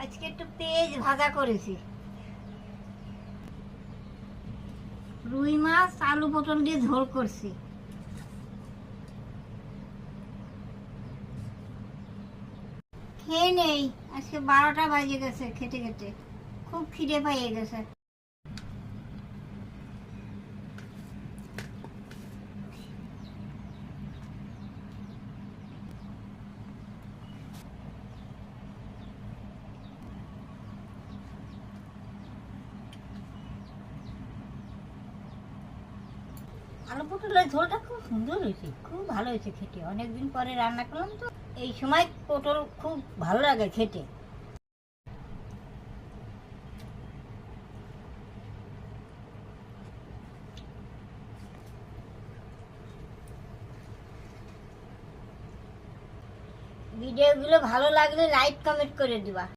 আজকে একটু পেঁয়াজ ভাজা করেছি, রুই মাছ আলু পটল দিয়ে ঝোল করছি। খেয়ে নেই, আজকে 12টা বাজে গেছে খেতে খেতে, খুব খিদে পাইয়ে গেছে। আলু পটলের ঝোলটা খুব সুন্দর হয়েছে, খুব ভালো হয়েছে খেতে। অনেকদিন পরে রান্না করলাম তো, এই সময় পটল খুব ভালো লাগে খেতে। ভিডিওগুলো ভালো লাগলে লাইক কমেন্ট করে দিবা।